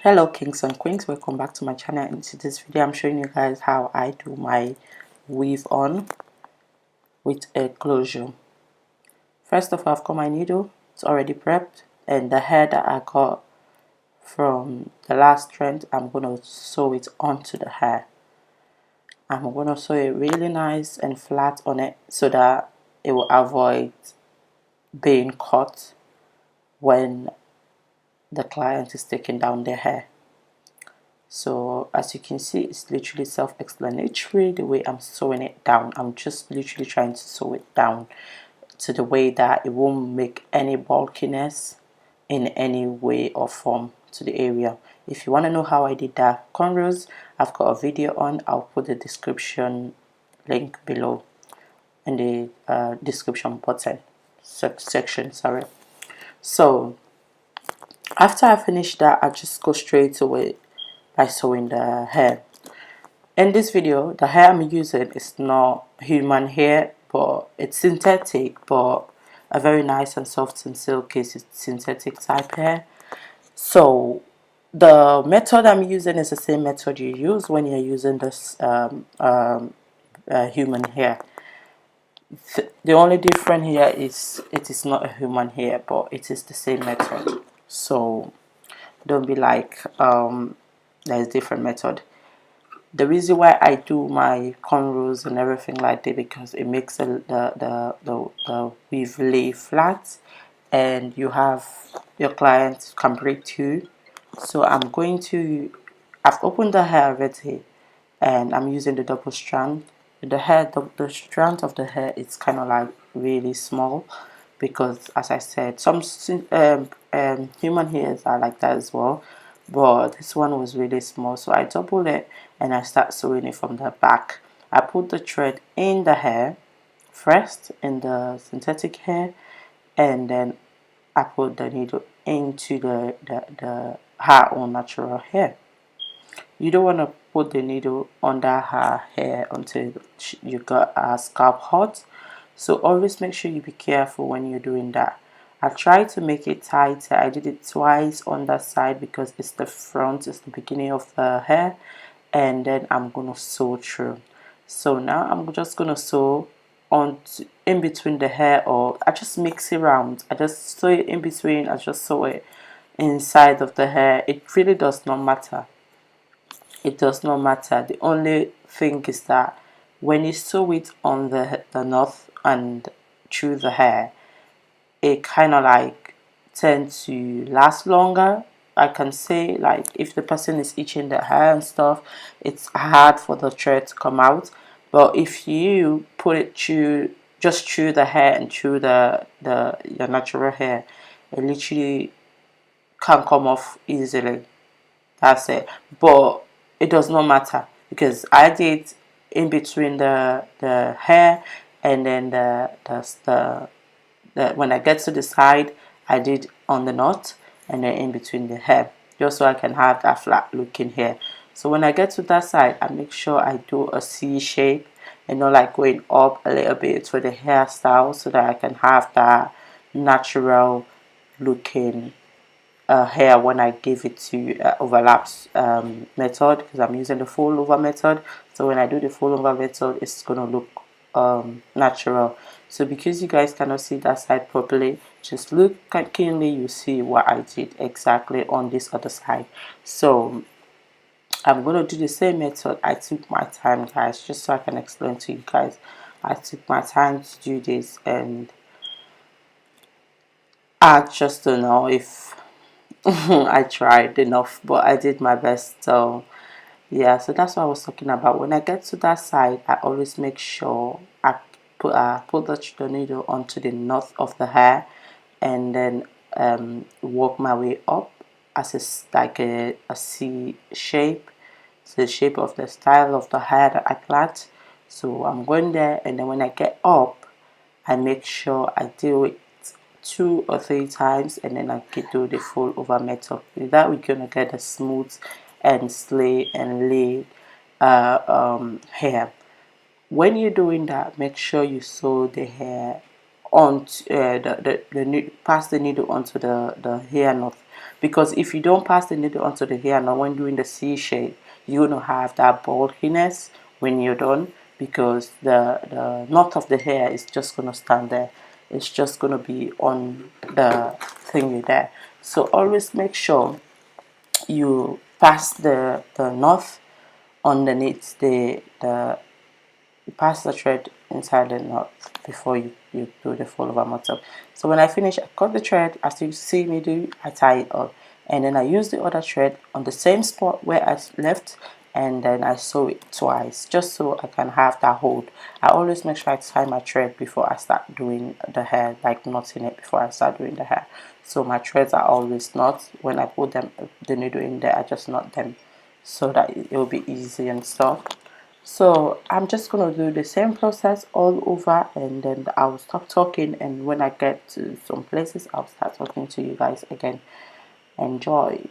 Hello kings and queens, welcome back to my channel. In today's video I'm showing you guys how I do my weave on with a closure. First of all, I've got my needle, it's already prepped, and the hair that I got from the last strand, I'm going to sew it onto the hair. I'm going to sew it really nice and flat on it so that it will avoid being caught when the client is taking down their hair. So as you can see, it's literally self-explanatory the way I'm sewing it down. I'm just literally trying to sew it down to the way that it won't make any bulkiness in any way or form to the area. If you want to know how I did that cornrows, I've got a video on. I'll put the description link below in the description button section, sorry. So after I finish that, I just go straight away by sewing the hair. In this video, the hair I'm using is not human hair, but it's synthetic, but a very nice and soft and silky synthetic type hair. So the method I'm using is the same method you use when you're using this human hair. The only difference here is it is not a human hair, but it is the same method. So don't be like there's different method. The reason why I do my cornrows and everything like that, because it makes the weave lay flat, and you have your client can break too. So I've opened the hair already, and I'm using the double strand. The strand of the hair is kind of like really small, because as I said, some human hairs are like that as well, but this one was really small. So I doubled it and I start sewing it from the back. I put the thread in the hair first, in the synthetic hair, and then I put the needle into the her own natural hair. You don't want to put the needle under her hair until you got her scalp hot. So always make sure you be careful when you're doing that. I tried to make it tighter. I did it twice on that side because it's the front, it's the beginning of the hair, and then I'm gonna sew through. So now I'm just gonna sew on in between the hair, or I just mix it around. I just sew it in between. I just sew it inside of the hair. It really does not matter. It does not matter. The only thing is that when you sew it on the knot and through the hair, it kind of like tends to last longer. I can say, like, if the person is itching the hair and stuff, it's hard for the thread to come out. But if you put it through, just through the hair and through your natural hair, it literally can come off easily. That's it. But it does not matter, because I did in between the hair, and then when I get to the side, I did on the knot, and then in between the hair, just so I can have that flat looking hair. So when I get to that side, I make sure I do a C shape, and not like going up a little bit for the hairstyle, so that I can have that natural looking hair when I give it to overlaps method, because I'm using the fold over method. So when I do the fold over method, it's gonna look natural. So because you guys cannot see that side properly, just look keenly, you see what I did exactly on this other side. So I'm gonna do the same method. I took my time, guys, just so I can explain to you guys. I took my time to do this, and I just don't know if I tried enough, but I did my best. So yeah, so that's what I was talking about. When I get to that side, I always make sure I put the needle onto the knot of the hair, and then work my way up as like a C shape. It's the shape of the style of the hair that I plait. So I'm going there, and then when I get up, I make sure I do it 2 or 3 times, and then I can do the fold over method. With that, we're gonna get a smooth and slay and lay hair. When you're doing that, make sure you sew the hair on pass the needle onto the hair knot, because if you don't pass the needle onto the hair knot when doing the C shape, you're gonna have that bulkiness when you're done, because the knot of the hair is just gonna stand there. It's just gonna be on the thingy there. So always make sure you pass the knot underneath the you pass the thread inside the knot before you do the fold over motor. So when I finish, I cut the thread as you see me do. I tie it up, and then I use the other thread on the same spot where I left, and then I sew it twice just so I can have that hold. I always make sure I tie my thread before I start doing the hair, like knotting it before I start doing the hair. So my threads are always knot. When I put them the needle in there, I just knot them so that it will be easy and stuff. So I'm just gonna do the same process all over, and then I'll stop talking, and when I get to some places I'll start talking to you guys again. Enjoy.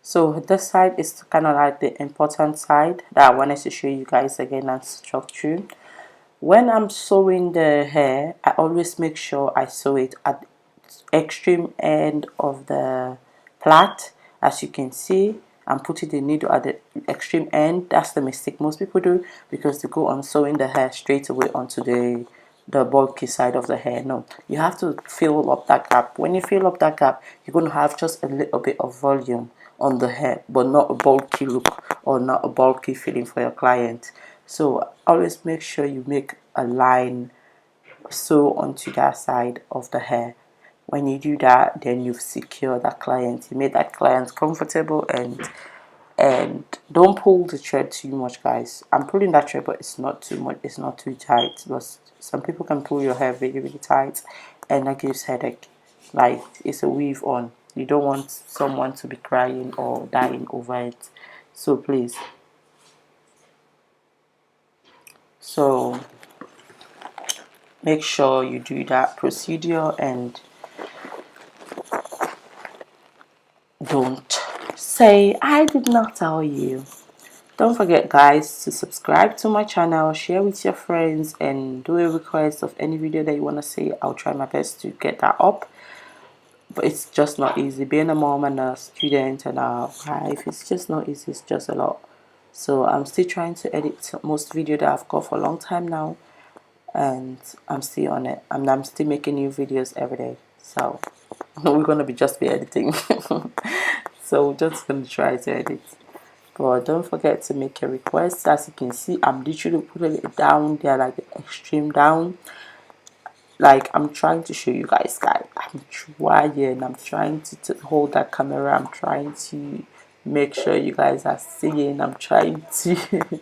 So this side is kind of like the important side that I wanted to show you guys again and structure. When I'm sewing the hair, I always make sure I sew it at the extreme end of the plait. As you can see, I'm putting the needle at the extreme end. That's the mistake most people do, because they go on sewing the hair straight away onto the bulky side of the hair. No, you have to fill up that gap. When you fill up that gap, you're going to have just a little bit of volume on the hair, but not a bulky look or not a bulky feeling for your client. So always make sure you make a line sew onto that side of the hair. When you do that, then you've secured that client. You made that client comfortable, and don't pull the thread too much, guys. I'm pulling that thread, but it's not too much, it's not too tight. But some people can pull your hair really tight, and that gives headache. Like, it's a weave on. You don't want someone to be crying or dying over it. So please, so make sure you do that procedure, and don't say I did not tell you. Don't forget, guys, to subscribe to my channel, share with your friends, and do a request of any video that you want to see. I'll try my best to get that up, but it's just not easy. Being a mom and a student and a wife, it's just not easy. It's just a lot. So I'm still trying to edit most video that I've got for a long time now, and I'm still on it. I'm still making new videos every day. So we're gonna just be editing. So we're just gonna try to edit. But don't forget to make a request. As you can see, I'm literally putting it down there, like the extreme down. Like, I'm trying to show you guys, I'm trying to hold that camera. I'm trying to make sure you guys are seeing. I'm trying to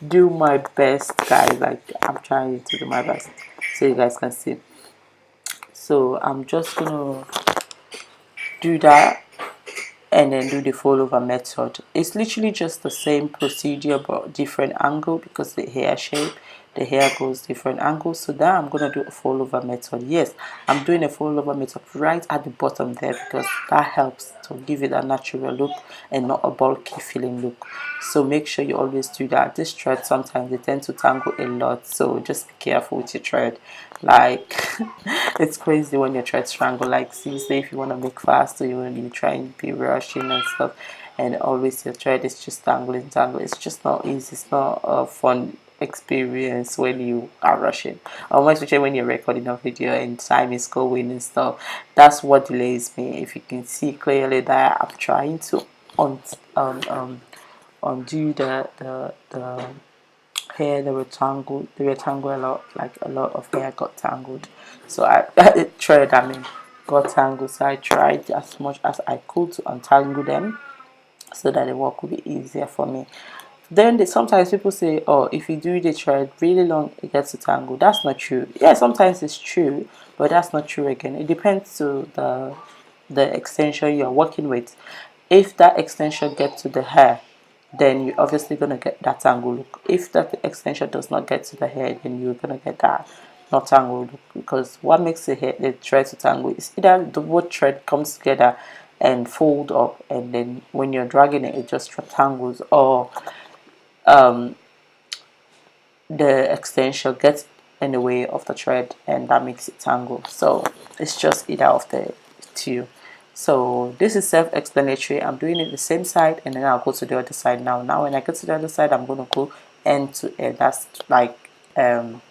do my best, guys. Like, I'm trying to do my best so you guys can see. So I'm just gonna do that and then do the fold over method. It's literally just the same procedure but different angle, because the hair shape. the hair goes different angles. So now I'm going to do a fold over method. Yes, I'm doing a fold over method right at the bottom there because that helps to give it a natural look and not a bulky feeling look. So make sure you always do that. This thread sometimes they tend to tangle a lot, so just be careful with your thread. Like it's crazy when your thread strangle. Like seriously, if you want to make fast or you try and be rushing and stuff, and always your thread is just tangling. It's just not easy. It's not a fun experience when you are rushing, or especially when you're recording a video and time is going and stuff. That's what delays me. If you can see clearly that I'm trying to un undo the hair, the rectangle a lot, like a lot of hair got tangled. So I thread, I mean, got tangled. So I tried as much as I could to untangle them so that the work will be easier for me. Then sometimes people say, oh, if you do the thread really long, it gets to tangle. That's not true. Yeah, sometimes it's true, but that's not true again. It depends to the extension you're working with. If that extension gets to the hair, then you're obviously going to get that tangle look. If that extension does not get to the hair, then you're going to get that not tangle look. Because what makes the thread to tangle is either the both thread comes together and fold up, and then when you're dragging it, it just tangles, or the extension gets in the way of the thread and that makes it tangle. So it's just either of the two. So this is self-explanatory. I'm doing it the same side and then I'll go to the other side now. When I get to the other side, I'm going to go end to end. That's like I'm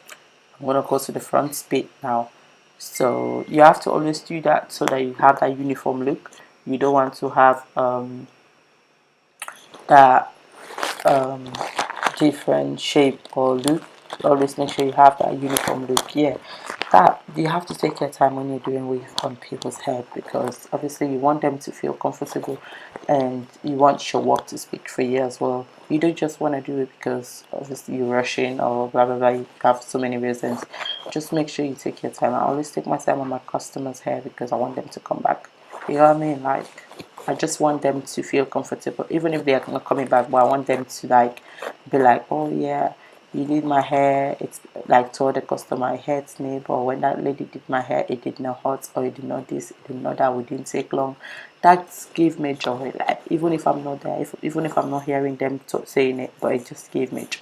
going to go to the front bit now. So you have to always do that so that you have that uniform look. You don't want to have that different shape or look. Always make sure you have that uniform look. Yeah, that you have to take your time when you're doing weave on people's head, because obviously you want them to feel comfortable and you want your work to speak for you as well. You don't just want to do it because obviously you're rushing or blah blah blah. You have so many reasons. Just make sure you take your time. I always take my time on my customers' hair because I want them to come back. You know what I mean? Like, I just want them to feel comfortable, even if they are not coming back. But I want them to like be like, oh yeah, you did my hair. It's like told the customer, it hurts me, but when that lady did my hair, it did not hurt, or it did not this, it did not that. We didn't take long. That gave me joy. Like even if I'm not there, even if I'm not hearing them saying it, but it just gave me joy.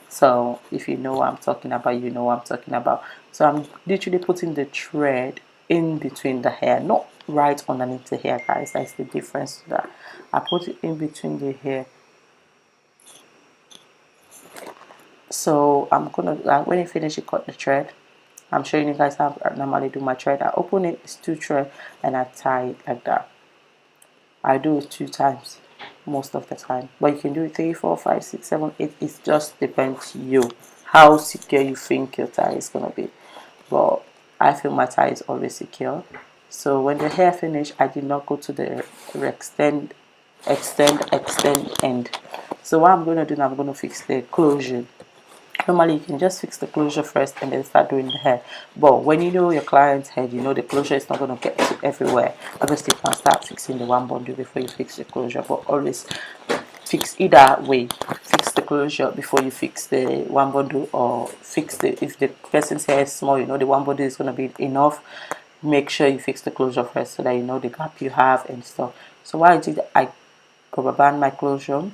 So if you know what I'm talking about, you know what I'm talking about. So I'm literally putting the thread in between the hair, not right underneath the hair, guys. That's the difference to that. I put it in between the hair. So I'm gonna, like, when you finish, you cut the thread. I'm showing you guys how I normally do my thread. I open it, it's 2 thread, and I tie it like that. I do it 2 times most of the time, but you can do it 3, 4, 5, 6, 7, 8. It just depends you how secure you think your tie is gonna be. But I feel my tie is always secure. So when the hair finished, I did not go to the extend end. So what I'm going to do now, I'm going to fix the closure. Normally you can just fix the closure first and then start doing the hair, but when you know your client's head, you know the closure is not going to get to everywhere. Obviously you can start fixing the one bundle before you fix the closure, but always fix either way. Fix the closure before you fix the one bundle, or fix the, if the person's hair is small, you know the one bundle is going to be enough, make sure you fix the closure first so that you know the gap you have and stuff. So what I did, I rubber band my closure.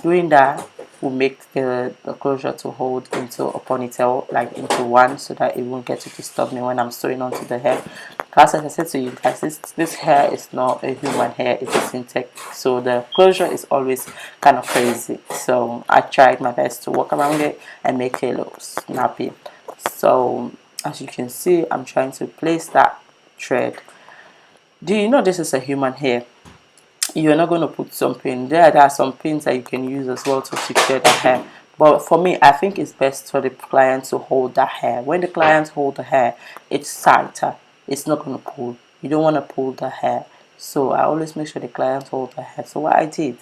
Doing that will make the closure to hold into a ponytail, like into one, so that it won't get to disturb me when I'm sewing onto the hair. Because as I said to you guys, this hair is not a human hair, it's a synthetic, so the closure is always kind of crazy. So I tried my best to work around it and make it look snappy. So as you can see, I'm trying to place that thread. Do you know this is a human hair? You're not going to put some pin there. Are some pins that you can use as well to secure the hair, but for me, I think it's best for the client to hold the hair. When the client hold the hair, it's tighter, it's not going to pull. You don't want to pull the hair, so I always make sure the client hold the hair. So what I did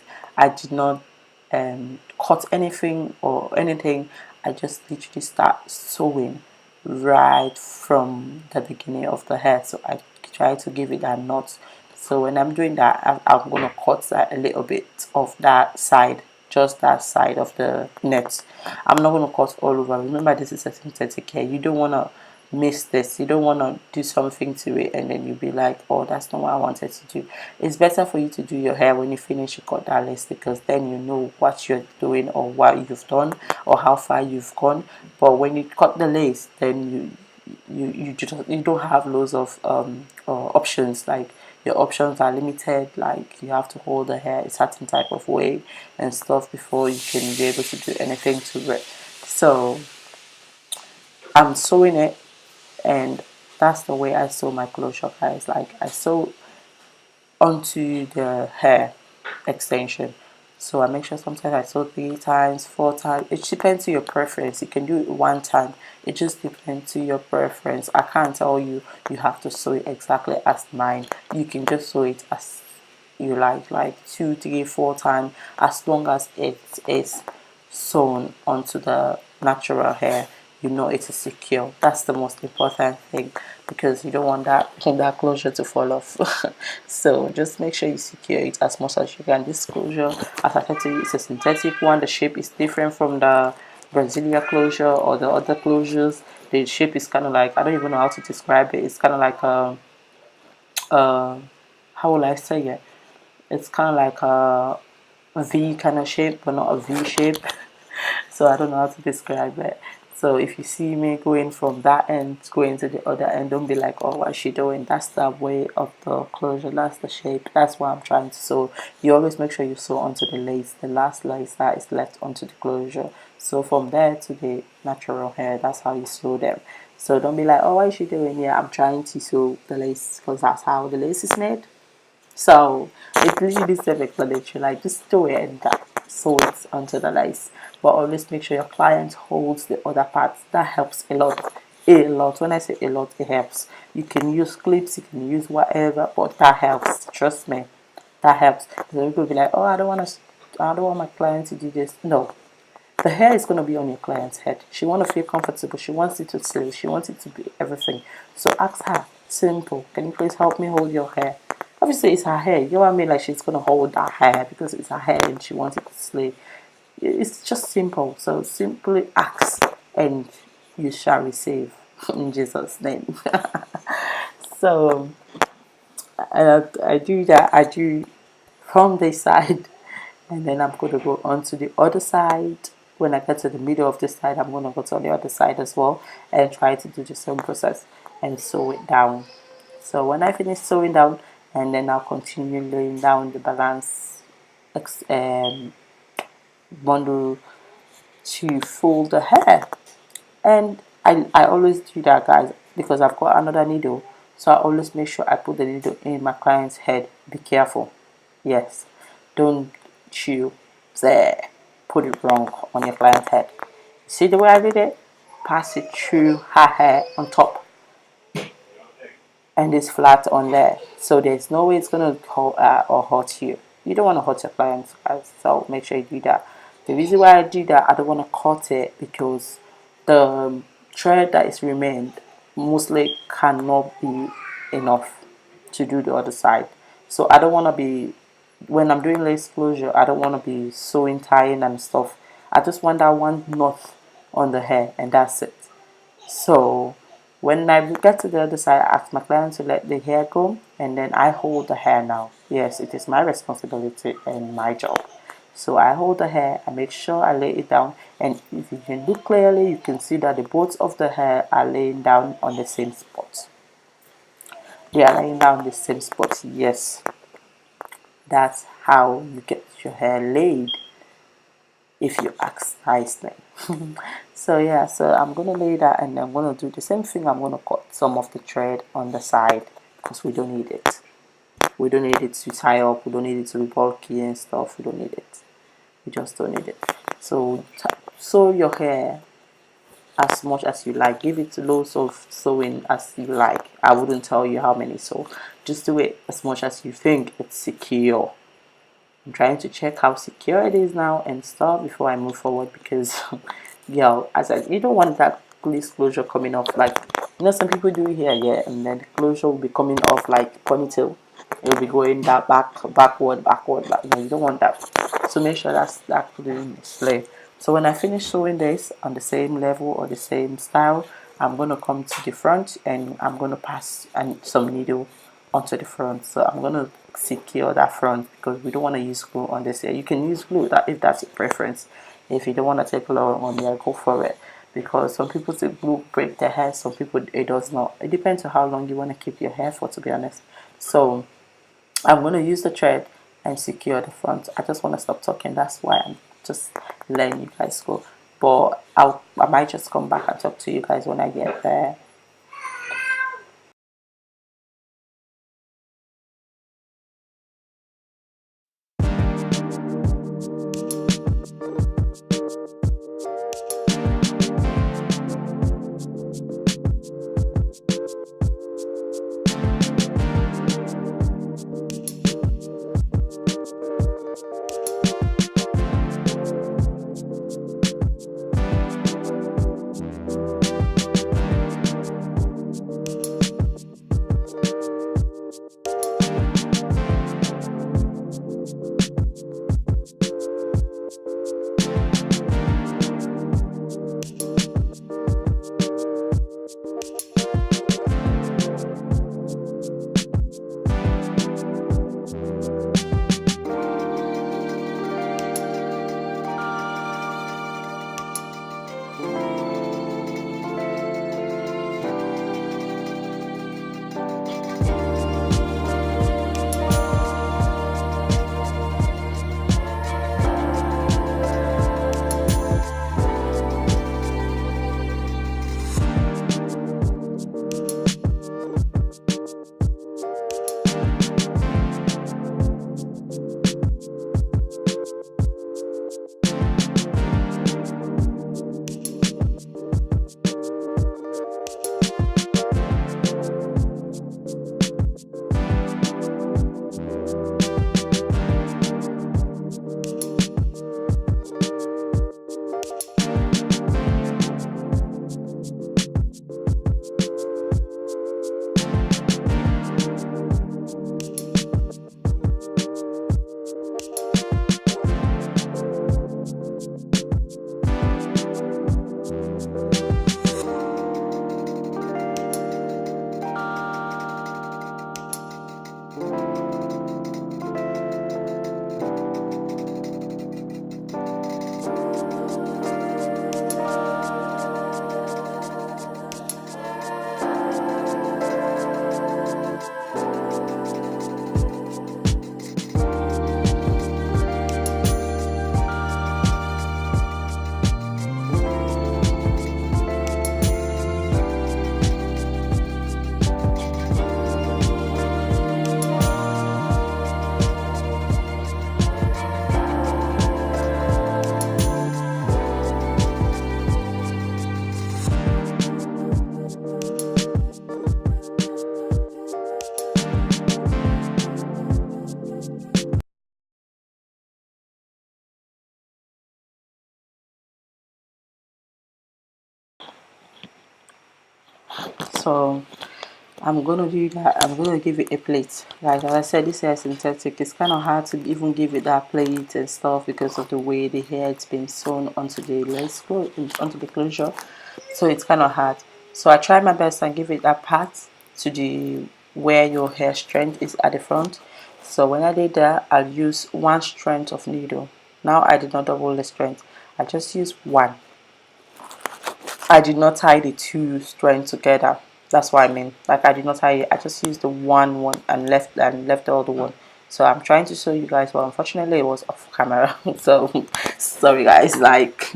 not cut anything or anything. I just literally start sewing right from the beginning of the hair. So I try to give it a knot. So when I'm doing that, I'm going to cut a little bit of that side just that side of the net. I'm not going to cut all over. Remember, this is a synthetic hair. You don't want to miss this. You don't want to do something to it and then you'll be like, oh, that's not what I wanted to do. It's better for you to do your hair when you finish, you cut that lace, because then you know what you're doing or what you've done or how far you've gone. But when you cut the lace, then you don't have loads of options. Like, your options are limited. Like, you have to hold the hair a certain type of way and stuff before you can be able to do anything to it. So I'm sewing it, and that's the way I sew my closure, guys. Like, I sew onto the hair extension. So I make sure sometimes I sew 3 times, 4 times. It depends on your preference. You can do it 1 time. It just depends on your preference. I can't tell you you have to sew it exactly as mine. You can just sew it as you like 2, 3, 4 times, as long as it is sewn onto the natural hair. You know it is secure. That's the most important thing, because you don't want that closure to fall off. So just make sure you secure it as much as you can. This closure, as I said to you, it's a synthetic one. The shape is different from the Brazilian closure or the other closures. The shape is kind of like, I don't even know how to describe it. It's kind of like how will I say it? It's kind of like a V kind of shape, but not a V shape. So I don't know how to describe it. So if you see me going from that end going to the other end, don't be like, oh, what is she doing? That's the way of the closure. That's the shape. That's what I'm trying to sew. You always make sure you sew onto the lace, the last lace that is left onto the closure. So from there to the natural hair, that's how you sew them. So don't be like, oh, what is she doing? Yeah, I'm trying to sew the lace, because that's how the lace is made. So it's literally self-explanatory. Like, just do it and sew it onto the lace. But always make sure your client holds the other parts. That helps a lot. A lot. When I say a lot, it helps. You can use clips, you can use whatever, but that helps. Trust me, that helps. So people be like, oh, I don't want my client to do this. No, the hair is going to be on your client's head. She wants to feel comfortable. She wants it to slay. She wants it to be everything. So ask her, simple, can you please help me hold your hair? Obviously, it's her hair. You know what I mean? Like, she's going to hold that hair because it's her hair and she wants it to slay. It's just simple. So simply ask and you shall receive in Jesus' name. So I do that. I do from this side, and then I'm going to go on to the other side. When I get to the middle of this side, I'm going to go to the other side as well and try to do the same process and sew it down. So when I finish sewing down, and then I'll continue laying down the balance bundle to fold the hair. And I always do that, guys, because I've got another needle. So I always make sure I put the needle in my client's head. Be careful. Yes. Don't you there put it wrong on your client's head. See the way I did it? Pass it through her hair on top, and it's flat on there. So there's no way it's going to hurt you. You don't want to hurt your clients, guys. So make sure you do that. The reason why I do that, I don't want to cut it, because the thread that is remained mostly cannot be enough to do the other side. So I don't want to be, when I'm doing lace closure, I don't want to be sewing, tying and stuff. I just want that one knot on the hair, and that's it. So when I get to the other side, I ask my client to let the hair go, and then I hold the hair now. Yes, it is my responsibility and my job. So I hold the hair, I make sure I lay it down, and if you can look clearly, you can see that the both of the hair are laying down on the same spot. They are laying down the same spot. Yes, that's how you get your hair laid, if you ask nicely. So yeah, so I'm gonna lay that, and I'm gonna do the same thing. I'm gonna cut some of the thread on the side, because we don't need it. We don't need it to tie up. We don't need it to be bulky and stuff. We don't need it. We just don't need it. So sew your hair as much as you like. Give it loads of sewing as you like. I wouldn't tell you how many, so just do it as much as you think it's secure. I'm trying to check how secure it is now and stuff before I move forward, because yeah, as you don't want that lace closure coming off. Like, you know, some people do here, yeah, and then the closure will be coming off like ponytail. It will be going that backward. No, you don't want that. to make sure that's actually in display. So when I finish sewing this on the same level or the same style, I'm going to come to the front and I'm going to pass some needle onto the front. So I'm going to secure that front because we don't want to use glue on this here. You can use glue that if that's your preference. If you don't want to take a lot on there, go for it, because some people say glue break their hair, some people it does not. It depends on how long you want to keep your hair for, to be honest. So I'm going to use the thread and secure the front. I just want to stop talking, that's why I'm just letting you guys go, but I might just come back and talk to you guys when I get there. So I'm gonna do that. I'm gonna give it a plate. Like as I said, this hair is synthetic. It's kind of hard to even give it that plate and stuff because of the way the hair it's been sewn onto the onto the closure. So it's kind of hard. So I try my best and give it that part to the where your hair strength is at the front. So when I did that, I'll use one strength of needle. Now I did not double the strength. I just use one. I did not tie the two strands together. That's what I mean. Like I did not tie it. I just used the one and left the other one. So I'm trying to show you guys, but unfortunately it was off camera. So sorry guys. Like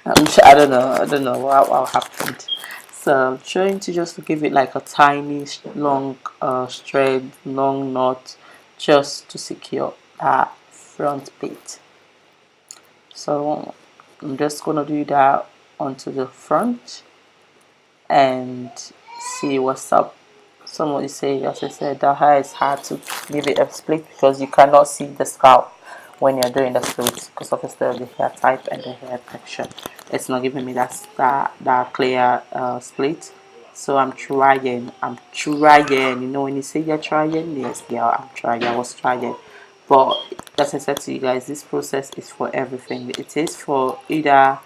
I don't know what happened. So I'm trying to just give it like a tiny long long knot, just to secure that front bit. So I'm just gonna do that onto the front and see what's up. Somebody say, as I said, the hair is hard to give it a split because you cannot see the scalp when you're doing the split because obviously of the hair type and the hair texture. It's not giving me that clear split. So I'm trying. You know when you say you're trying, yes girl, I'm trying. I was trying, but as I said to you guys, this process is for everything. It is for either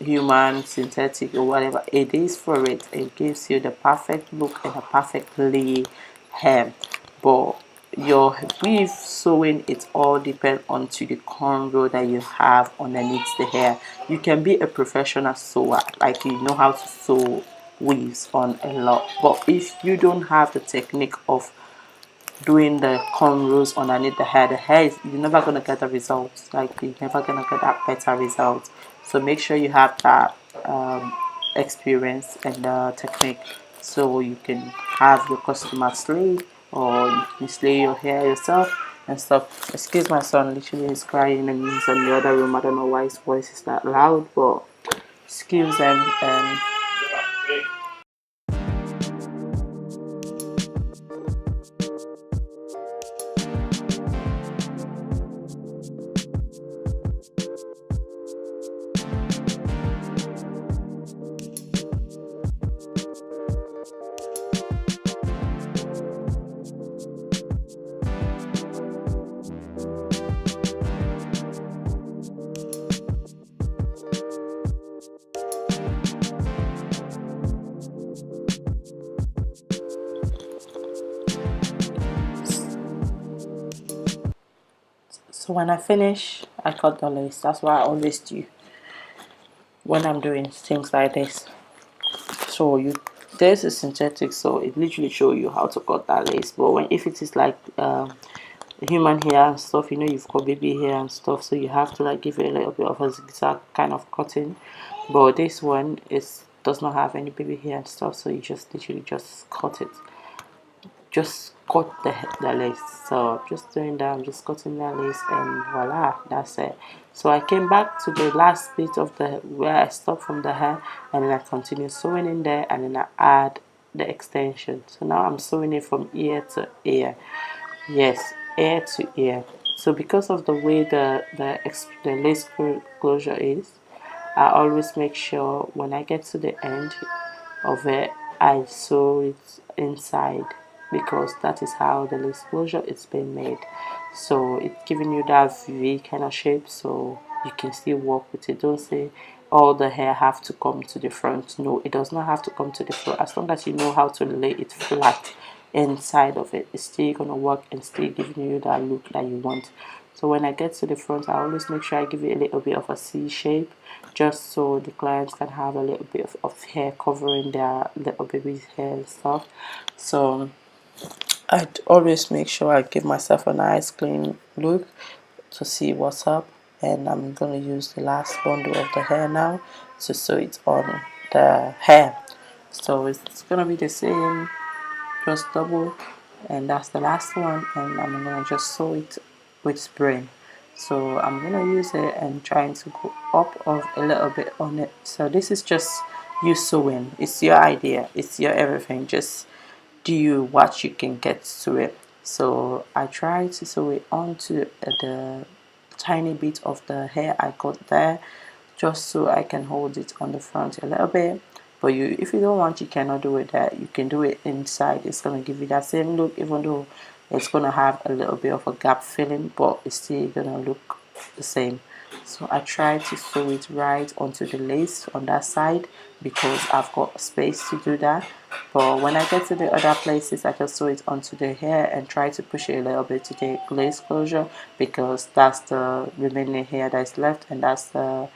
human, synthetic, or whatever. It is for it. It gives you the perfect look and a perfectly hair. But your weave sewing, it all depends on to the cornrow that you have underneath the hair. You can be a professional sewer, like you know how to sew weaves on a lot, but if you don't have the technique of doing the cornrows underneath the hair is, you're never gonna get the results. Like you're never gonna get that better result. So make sure you have that experience and technique, so you can have your customer slay, or you can slay your hair yourself and stuff. Excuse my son, literally he's crying and he's in the other room. I don't know why his voice is that loud, but excuse him. And so when I finish, I cut the lace. That's what I always do when I'm doing things like this. So you, this is synthetic, so it literally show you how to cut that lace. But when if it is like human hair and stuff, you know, you've got baby hair and stuff, so you have to like give it a little bit of a zigzag kind of cutting. But this one is does not have any baby hair and stuff, so you just literally just cut it, just cut the lace. So just doing that, I'm just cutting that lace, and voila, that's it. So I came back to the last bit of the where I stopped from the hair, and then I continue sewing in there, and then I add the extension. So now I'm sewing it from ear to ear. Yes, ear to ear. So because of the way the lace closure is, I always make sure when I get to the end of it, I sew it inside, because that is how the lace closure is being made. So it's giving you that V kind of shape, so you can still work with it. Don't say all the hair have to come to the front. No, it does not have to come to the front. As long as you know how to lay it flat inside of it, it's still gonna work and still giving you that look that you want. So when I get to the front, I always make sure I give it a little bit of a C shape, just so the clients can have a little bit of hair covering their little baby's hair and stuff. So I always make sure I give myself a nice clean look to see what's up. And I'm gonna use the last bundle of the hair now to sew it on the hair. So it's gonna be the same, just double, and that's the last one, and I'm gonna just sew it with spray. So I'm gonna use it and trying to go up of a little bit on it. So this is just you sewing. It's your idea, it's your everything. Just do what you can get to it. So I try to sew it onto the tiny bit of the hair I got there, just so I can hold it on the front a little bit. But you, if you don't want, you cannot do it that. You can do it inside. It's gonna give you that same look, even though it's gonna have a little bit of a gap filling, but it's still gonna look the same. So I try to sew it right onto the lace on that side, because I've got space to do that. But when I get to the other places, I just sew it onto the hair and try to push it a little bit to the lace closure, because that's the remaining hair that's left, and that's the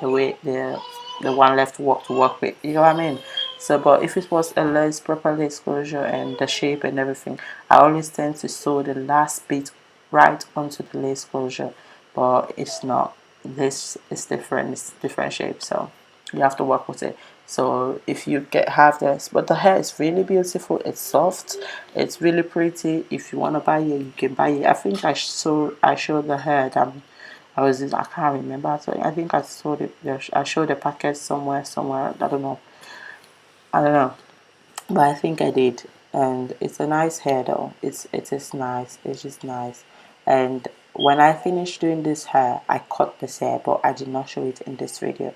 way the one left to work with. You know what I mean? So, but if it was a lace, proper lace closure and the shape and everything, I always tend to sew the last bit right onto the lace closure. But it's not. This is different. It's different shape, so you have to work with it. So if you have this, but the hair is really beautiful. It's soft. It's really pretty. If you want to buy it, you can buy it. I think I showed the hair that I can't remember. So I think I showed it. I showed the packet somewhere. I don't know. But I think I did, and it's a nice hair though. It is nice. It's just nice. And when I finished doing this hair, I cut this hair, but I did not show it in this video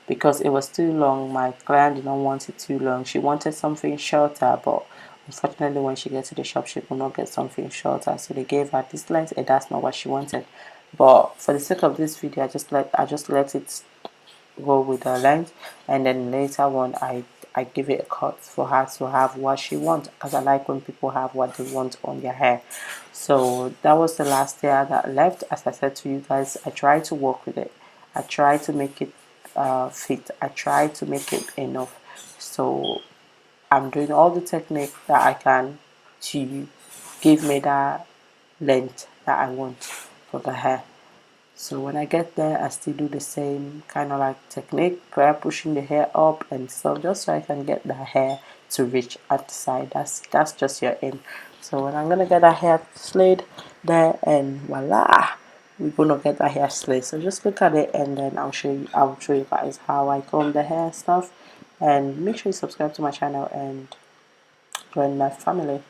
because it was too long. My client did not want it too long. She wanted something shorter, but Unfortunately, when she gets to the shop, she could not get something shorter, so they gave her this length, and that's not what she wanted. But for the sake of this video, I just let it go with the length, and then later on I give it a cut for her to have what she wants, because I like when people have what they want on their hair. So that was the last hair that left. As I said to you guys, I tried to work with it. I tried to make it fit. I tried to make it enough. So I'm doing all the technique that I can to give me that length that I want for the hair. So when I get there, I still do the same kind of like technique, where pushing the hair up and stuff, just so I can get the hair to reach at the side. That's just your aim. So when I'm gonna get that hair slayed there, and voila, we're gonna get that hair slayed. So just look at it, and then I'll show you guys how I comb the hair and stuff. And make sure you subscribe to my channel and join my family.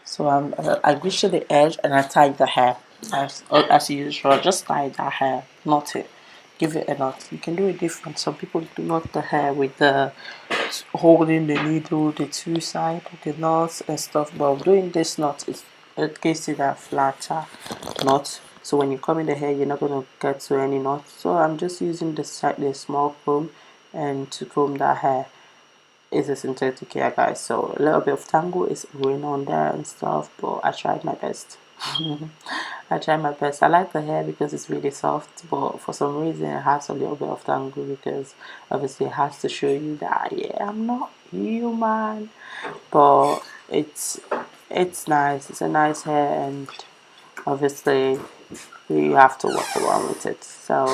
So I reach to the edge and I tie the hair as usual. Just tie the hair, knot it, give it a knot. You can do it different. Some people do knot the hair with the holding the needle, the two sides, the knots and stuff. But doing this knot, it gives it a flatter knot. So when you comb in the hair, you're not gonna get to any knots. So I'm just using the small comb and to comb that hair. Is a synthetic hair, guys, so a little bit of tangle is going on there and stuff, but I tried my best. I tried my best. I like the hair because it's really soft, but for some reason it has a little bit of tangle, because obviously it has to show you that, yeah, I'm not human. But it's nice. It's a nice hair, and obviously you have to walk around with it. So,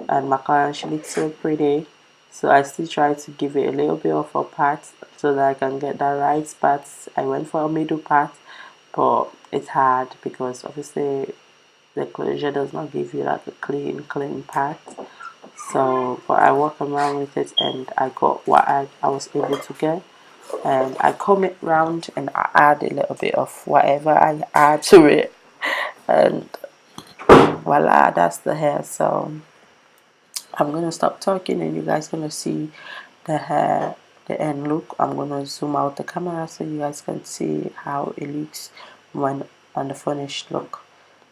and my client, she looks so pretty, so I still try to give it a little bit of a part so that I can get that right part. I went for a middle part, but it's hard because obviously the closure does not give you like a clean part. So but I walk around with it, and I got what I was able to get, and I comb it round and I add a little bit of whatever I add to it, and voila, that's the hair. So I'm gonna stop talking and you guys gonna see the hair, the end look. I'm gonna zoom out the camera so you guys can see how it looks when on the finished look.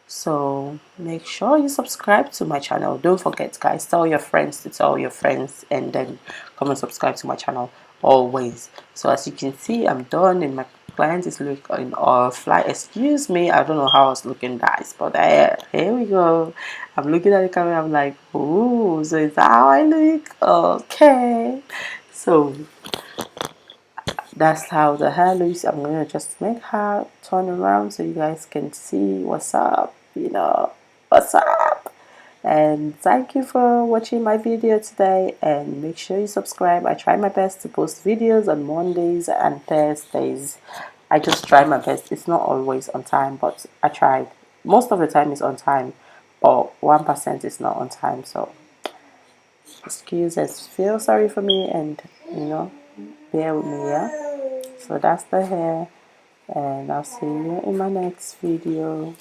So make sure you subscribe to my channel. Don't forget, guys, tell your friends to tell your friends, and then come and subscribe to my channel always. So as you can see, I'm done and my client is looking fly. Excuse me, I don't know how I was looking, guys, but here we go. I'm looking at the camera, I'm like, oh, so is that how I look? Okay. So that's how the hair looks. I'm gonna just make her turn around so you guys can see what's up, you know, what's up. And thank you for watching my video today, and make sure you subscribe. I try my best to post videos on Mondays and Thursdays. I just try my best. It's not always on time, but I tried. Most of the time it's on time, but 1% is not on time. So excuses, feel sorry for me, and you know, bear with me. Yeah, so that's the hair, and I'll see you in my next video.